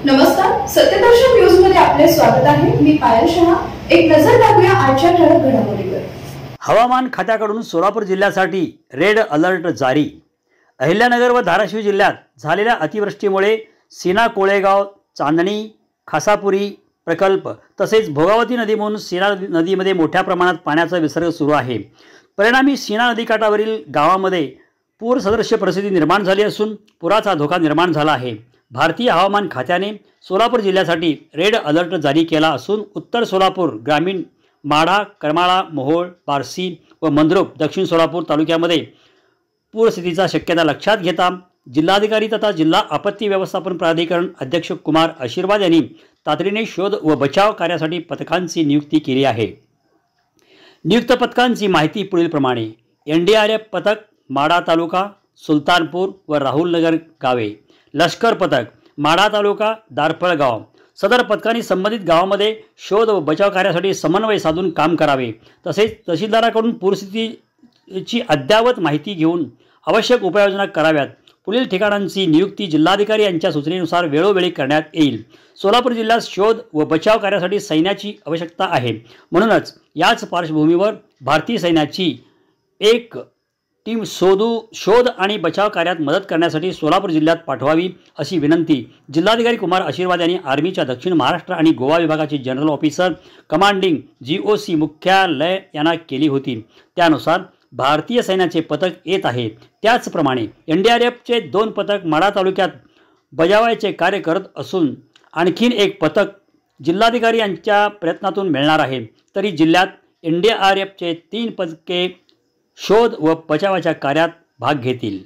नमस्कार, सत्यदर्शन न्यूज मध्ये आपले स्वागत आहे। मी पायल शहा। एक नजर टाकूया आजच्या ठळक घडामोडींवर। हवामान खात्याकडून सोलापूर जिल्ह्यासाठी रेड अलर्ट जारी। अहिल्यानगर व धाराशिव जिल्ह्यात झालेल्या अतिवृष्टीमुळे सीना कोळेगाव, चांदणी, खासापुरी प्रकल्प तसेच भोगावती नदीमधून सीना नदीमध्ये मोठ्या प्रमाणात पाण्याचा विसर्ग सुरू आहे। परिणामी सीना नदीकाठावरील गावांमध्ये पूर सदृश परिस्थिती निर्माण झाली असून पुराचा धोका निर्माण झाला आहे। भारतीय हवामान खात्याने सोलापूर जिल्ह्यासाठी रेड अलर्ट जारी केला असून उत्तर सोलापूर ग्रामीण, माढा, करमाळा, मोहोळ, बार्शी व मंद्रुप दक्षिण सोलापूर तालुक्यामध्ये पूरस्थितीचा शक्यता लक्षात घेता जिल्हाधिकारी तथा जिल्हा आपत्ती व्यवस्थापन प्राधिकरण अध्यक्ष कुमार आशीर्वाद यांनी तातडीने शोध व बचाव कार्यासाठी पथकांची नियुक्ती केली आहे। नियुक्त पथकांची माहिती पुढीलप्रमाणे: NDRF पथक माढा तालुका, सुलतानपूर व राहुलनगर गावे, लष्कर पथक माढा तालुका, दारफळ गाव। सदर पथकांनी संबंधित गावामध्ये शोध व बचाव कार्यासाठी समन्वय साधून काम करावे। तसेच तहसीलदाराकडून पूरस्थितीची अद्ययावत माहिती घेऊन आवश्यक उपाययोजना कराव्यात। पुढील ठिकाणांची नियुक्ती जिल्हाधिकारी यांच्या सूचनेनुसार वेळोवेळी करण्यात येईल। सोलापूर जिल्ह्यात शोध व बचाव कार्यासाठी सैन्याची आवश्यकता आहे, म्हणूनच याच पार्श्वभूमीवर भारतीय सैन्याची एक टीम शोध आणि बचाव कार्यात मदत करण्यासाठी सोलापूर जिल्ह्यात पाठवावी अशी विनंती जिल्हाधिकारी कुमार आशीर्वाद यांनी आर्मीच्या दक्षिण महाराष्ट्र आणि गोवा विभागाचे जनरल ऑफिसर कमांडिंग GOC मुख्यालय यांना केली होती। त्यानुसार भारतीय सैन्याचे पथक येत आहे। त्याचप्रमाणे NDRFचे 2 पथक माढा तालुक्यात बजावायचे कार्य करत असून आणखीन एक पथक जिल्हाधिकारी यांच्या प्रयत्नातून मिळणार आहे। तरी जिल्ह्यात NDRFचे 3 पथके शोध व बचावाच्या कार्यात भाग घेतील।